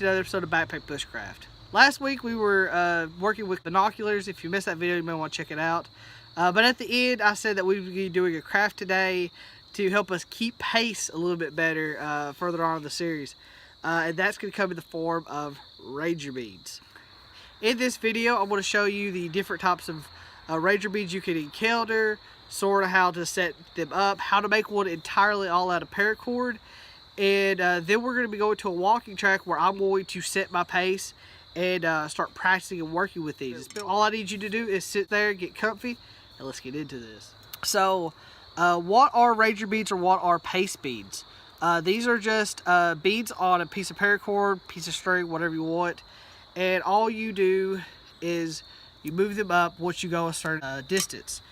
to another episode of Backpack Bushcraft. Last week we were working with binoculars. If you missed that video, you may want to check it out. But at the end, I said that we would be doing a craft today to help us keep pace a little bit better further on in the series. And that's going to come in the form of Ranger beads. In this video, I'm going to show you the different types of Ranger beads you can encounter, sort of how to set them up, how to make one entirely all out of paracord, and then we're going to be going to a walking track where I'm going to set my pace and start practicing and working with these. All I need you to do is sit there, get comfy, and let's get into this. So, what are Ranger beads or what are pace beads? These are just beads on a piece of paracord, piece of string, whatever you want, and all you do is you move them up once you go a certain distance.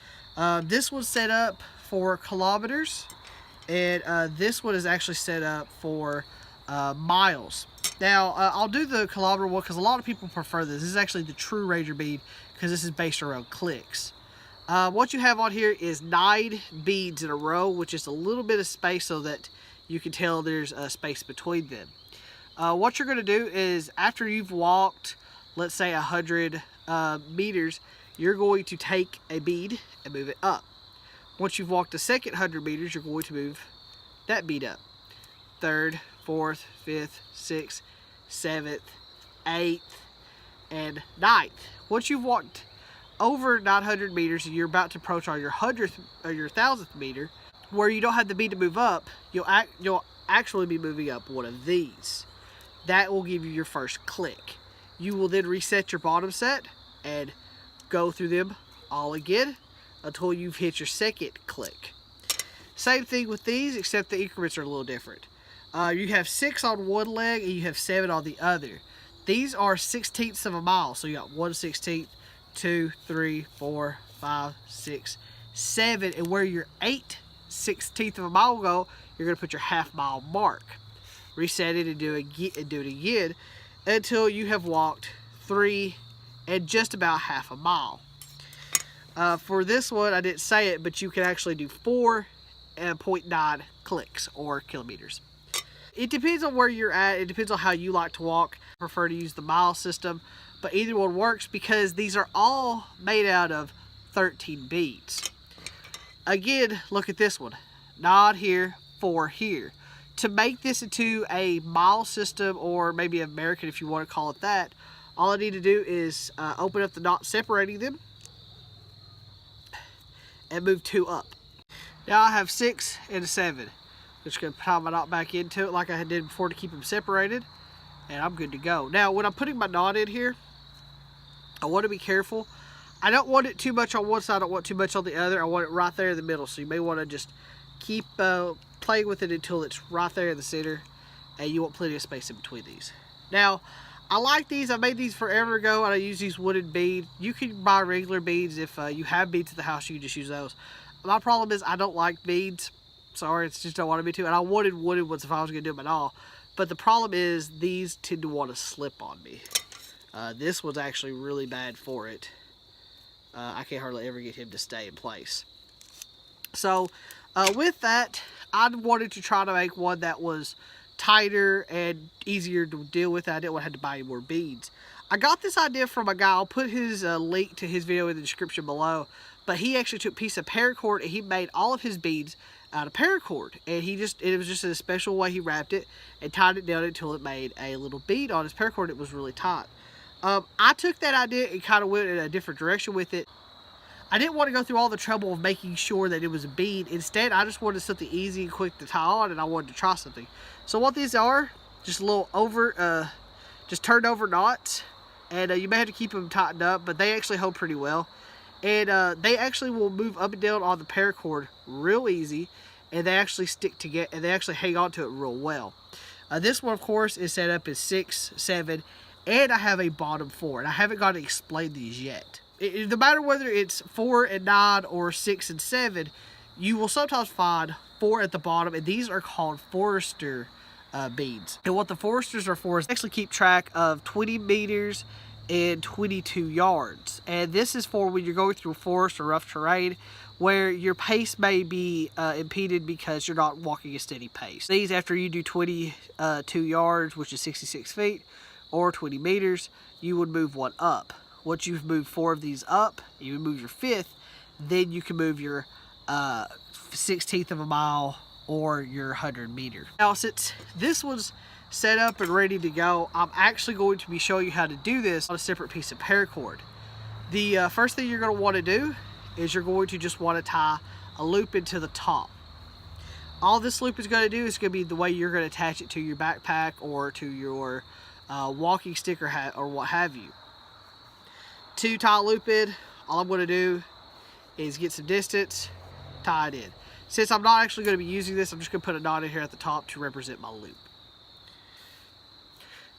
This one's set up for kilometers, and this one is actually set up for miles. Now, I'll do the kilometer one because a lot of people prefer this. This is actually the true Ranger bead because this is based around clicks. What you have on here is 9 beads in a row, which is a little bit of space so that you can tell there's a space between them. What you're going to do is after you've walked, let's say 100 meters, you're going to take a bead and move it up. Once you've walked the second 100 meters, you're going to move that bead up. Third, fourth, fifth, sixth, seventh, eighth, and ninth. Once you've walked over 900 meters and you're about to approach on your 100th or your 1000th meter, where you don't have the bead to move up, you'll actually be moving up one of these. That will give you your first click. You will then reset your bottom set and go through them all again until you've hit your second click. Same thing with these, except the increments are a little different. You have 6 on one leg and you have 7 on the other. These are 1/16ths of a mile, so you got 1/16, 2, 3, 4, 5, 6, 7, and where your 8/16 of a mile will go, you're going to put your half-mile mark. Reset it and do it again until you have walked 3 and just about half a mile. For this one, I didn't say it, but you can actually do 4.9 clicks or kilometers. It depends on where you're at. It depends on how you like to walk. I prefer to use the mile system, but either one works because these are all made out of 13 beads. Again, look at this one. 9 here, 4 here. To make this into a mile system, or maybe American if you want to call it that, all I need to do is open up the knot separating them and move 2 up. Now I have 6 and a 7. Just going to tie my knot back into it like I did before to keep them separated, and I'm good to go. Now when I'm putting my knot in here, I want to be careful. I don't want it too much on one side, I don't want too much on the other. I want it right there in the middle, so you may want to just keep playing with it until it's right there in the center, and you want plenty of space in between these. Now, I like these. I made these forever ago, and I use these wooden beads. You can buy regular beads. If you have beads at the house, you can just use those. My problem is I don't like beads. Sorry, it's just don't want me to. And I wanted wooden ones if I was going to do them at all. But the problem is these tend to want to slip on me. This one's actually really bad for it. I can't hardly ever get him to stay in place. So, with that, I wanted to try to make one that was tighter and easier to deal with. I didn't want to have to buy any more beads. I got this idea from a guy. I'll put his link to his video in the description below. But he actually took a piece of paracord and he made all of his beads out of paracord. And it was just a special way he wrapped it and tied it down until it made a little bead on his paracord. It was really tight. I took that idea and kind of went in a different direction with it. I didn't want to go through all the trouble of making sure that it was a bead. Instead, I just wanted something easy and quick to tie on, and I wanted to try something. So what these are, just a little just turned over knots, and you may have to keep them tightened up, but they actually hold pretty well. And they actually will move up and down on the paracord real easy, and they actually stick together, and they actually hang on to it real well. This one, of course, is set up as 6, 7, and I have a bottom 4, and I haven't got to explain these yet. No matter whether it's 4 and 9 or 6 and 7, you will sometimes find 4 at the bottom, and these are called Forester beads. And what the Foresters are for is actually keep track of 20 meters and 22 yards. And this is for when you're going through forest or rough terrain where your pace may be impeded because you're not walking a steady pace. These, after you do 22 yards, which is 66 feet, or 20 meters, you would move one up. Once you've moved 4 of these up, you would move your 5th, then you can move your 1/16 of a mile or your 100 meter. Now, since this was set up and ready to go, I'm actually going to be showing you how to do this on a separate piece of paracord. The first thing you're going to want to do is you're going to just want to tie a loop into the top. All this loop is going to do is going to be the way you're going to attach it to your backpack or to your walking stick or what have you. To tie a loop in, all I'm going to do is get some distance, tie it in. Since I'm not actually going to be using this, I'm just going to put a knot in here at the top to represent my loop.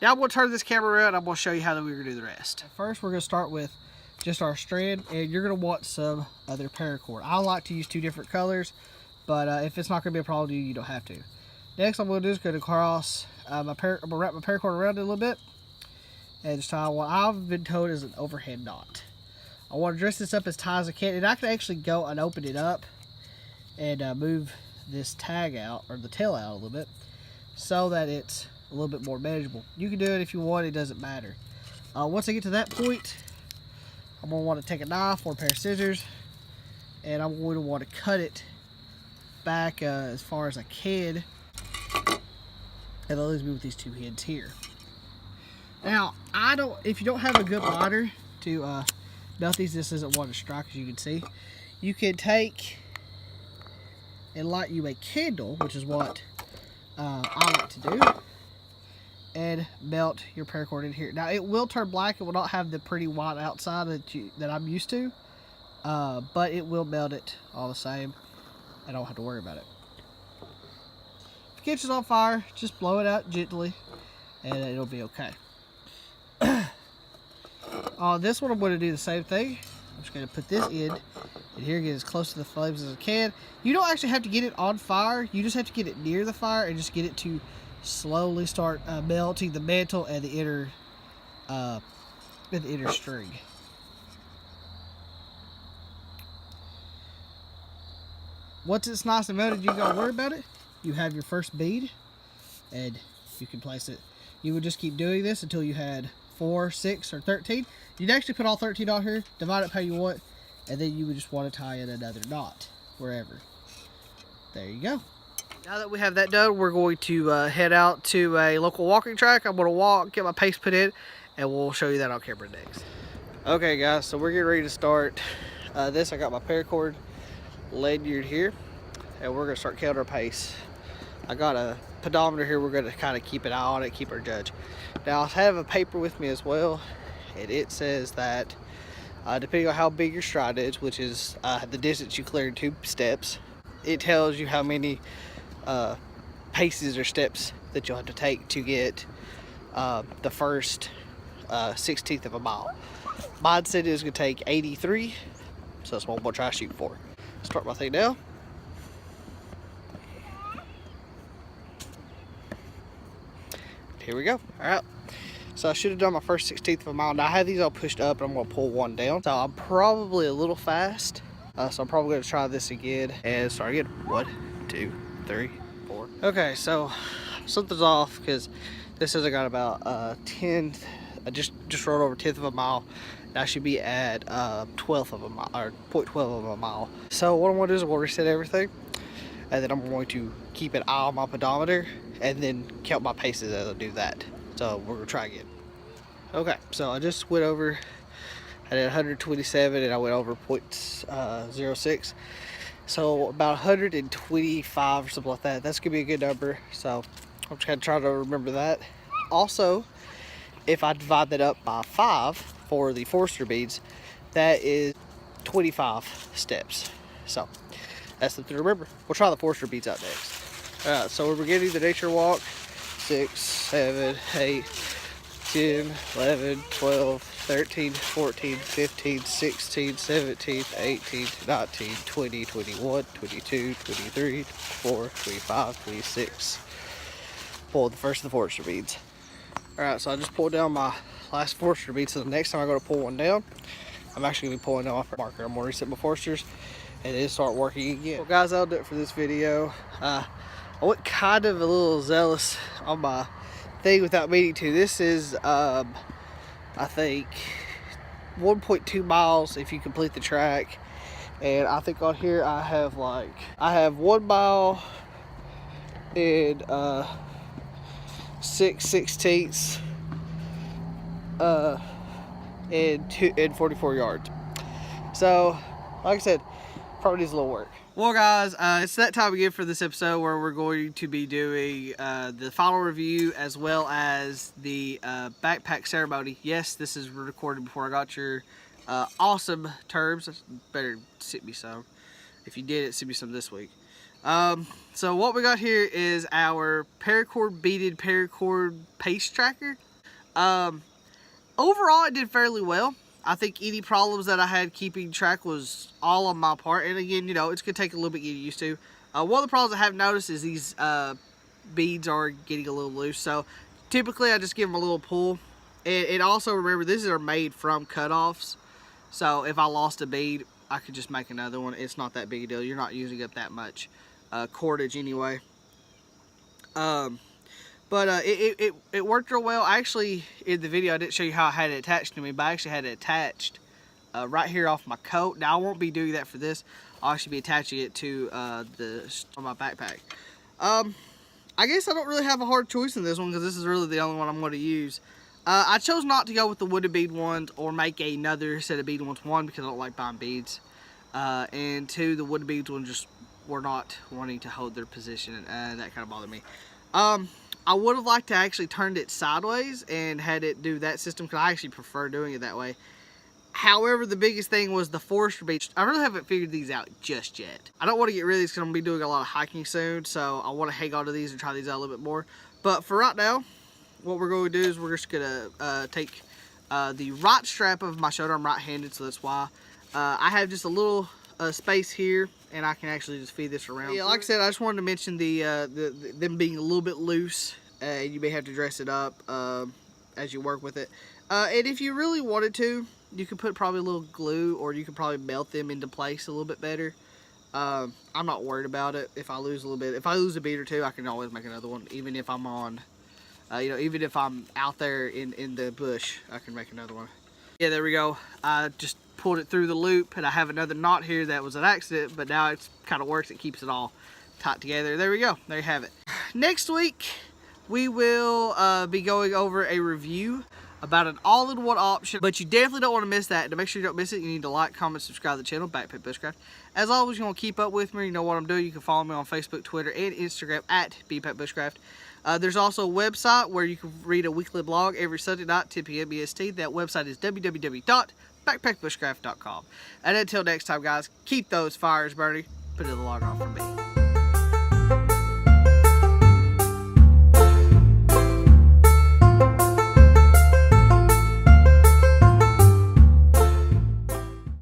Now I'm going to turn this camera around and I'm going to show you how we're going to do the rest. First, we're going to start with just our strand, and you're going to want some other paracord. I like to use 2 different colors, but if it's not going to be a problem to you, you don't have to. Next, I'm going to do is going to cross I'm going to wrap my paracord around it a little bit and just tie what I've been told is an overhead knot. I want to dress this up as tight as I can, and I can actually go and open it up and move this tag out, or the tail out a little bit, so that it's a little bit more manageable. You can do it if you want, it doesn't matter. Once I get to that point, I'm going to want to take a knife or a pair of scissors, and I'm going to want to cut it back as far as I can, and that leaves me with these 2 ends here. Now, if you don't have a good lighter to melt these, this isn't one to strike, as you can see. You can take and light you a candle, which is what I like to do, and melt your paracord in here. Now, it will turn black. It will not have the pretty white outside that I'm used to, but it will melt it all the same. I don't have to worry about it. If it catches on fire, just blow it out gently, and it'll be okay. This one I'm going to do the same thing. I'm just going to put this in, and here, get as close to the flames as I can. You don't actually have to get it on fire. You just have to get it near the fire and just get it to slowly start melting the mantle and the inner string. Once it's nice and melted, you don't worry about it. You have your first bead, and you can place it. You would just keep doing this until you had 4, 6, or 13. You'd actually put all 13 on here, divide it how you want, and then you would just want to tie in another knot wherever. There you go. Now that we have that done, we're going to head out to a local walking track. I'm going to walk, get my pace put in, and we'll show you that on camera next. Okay, guys, so we're getting ready to start this. I got my paracord lanyard here, and we're going to start counting our pace. I got a pedometer here. We're going to kind of keep an eye on it, keep our judge. Now, I have a paper with me as well, and it says that depending on how big your stride is, which is the distance you cleared 2 steps, it tells you how many paces or steps that you'll have to take to get the first 1/16 of a mile. Mine said it was going to take 83, so that's what I'm going to try to shoot for. Start my thing now. Here we go. All right. So I should have done my first 1/16 of a mile. Now I have these all pushed up, and I'm going to pull one down. So I'm probably a little fast. So I'm probably going to try this again and start again. 1, 2, 3, 4. Okay, so something's off because this says I got about 10th. I just rolled over 10th of a mile. And I should be at 12th of a mile, or 0.12 of a mile. So what I'm going to do is we'll reset everything, and then I'm going to keep an eye on my pedometer and then count my paces as I do that. So we're going to try again. Okay, so I just went over, I did 127 and I went over 0.06. So about 125 or something like that. That's going to be a good number. So I'm just going to try to remember that. Also, if I divide that up by 5 for the Forester beads, that is 25 steps. So that's something to remember. We'll try the Forester beads out next. Alright, so we're beginning the nature walk. 6, 7, 8, 10, 11, 12, 13, 14, 15, 16, 17, 18, 19, 20, 21, 22, 23, 24, 25, 26. Pull the first of the Forester beads. Alright, so I just pulled down my last Forester bead, so the next time I go to pull one down, I'm actually going to be pulling it off our marker. I'm going to reset my Foresters and then start working again. Well guys, that'll do it for this video. I went kind of a little zealous on my thing without meaning to. This is I think 1.2 miles if you complete the track, and I think on here I have 1 mile and 6/16 and 44 yards. So like I said, probably needs a little work. Well guys, it's that time again for this episode where we're going to be doing the final review as well as the backpack ceremony. Yes, this is recorded before I got your awesome terms. Better send me some. If you did it, send me some this week. So what we got here is our paracord beaded paracord pace tracker. Overall it did fairly well. I think any problems that I had keeping track was all on my part, and again, you know, it's gonna take a little bit to get used to. One of the problems I have noticed is these beads are getting a little loose, so typically I just give them a little pull. And also remember, these are made from cutoffs, so if I lost a bead I could just make another one. It's not that big a deal. You're not using up that much cordage anyway. But it worked real well. Actually, in the video I didn't show you how I had it attached to me, but I actually had it attached right here off my coat. Now I won't be doing that for this. I'll actually be attaching it to on my backpack. I guess I don't really have a hard choice in this one because this is really the only one I'm going to use. I chose not to go with the wooden bead ones or make another set of bead ones. One, because I don't like buying beads, and two, the wooden beads ones just were not wanting to hold their position, and that kind of bothered me. I would have liked to actually turned it sideways and had it do that system, because I actually prefer doing it that way. However, the biggest thing was the Forester beads. I really haven't figured these out just yet. I don't want to get rid of these because I'm going to be doing a lot of hiking soon, so I want to hang on to these and try these out a little bit more. But for right now, what we're going to do is we're just going to take the right strap of my shoulder. I'm right-handed, so that's why. I have just a little space here, and I can actually just feed this around. Yeah, like I said, I just wanted to mention them being a little bit loose, and you may have to dress it up as you work with it. And if you really wanted to, you could put probably a little glue, or you could probably melt them into place a little bit better. I'm not worried about it. If I lose a little bit, if I lose a bead or two, I can always make another one. Even if I'm on, you know, even if I'm out there in the bush, I can make another one. Yeah, there we go. I just pulled it through the loop, and I have another knot here that was an accident, but now it's kind of works. It keeps it all tight together. There we go. There you have it. Next week, we will be going over a review about an all-in-one option, but you definitely don't want to miss that. And to make sure you don't miss it, you need to like, comment, subscribe to the channel, Backpack Bushcraft. As always, you want to keep up with me. You know what I'm doing. You can follow me on Facebook, Twitter, and Instagram at BPackBushcraft. There's also a website where you can read a weekly blog every Sunday night, 10 p.m. EST. That website is www.backpackbushcraft.com. And until next time, guys, keep those fires burning. Put the log on for me.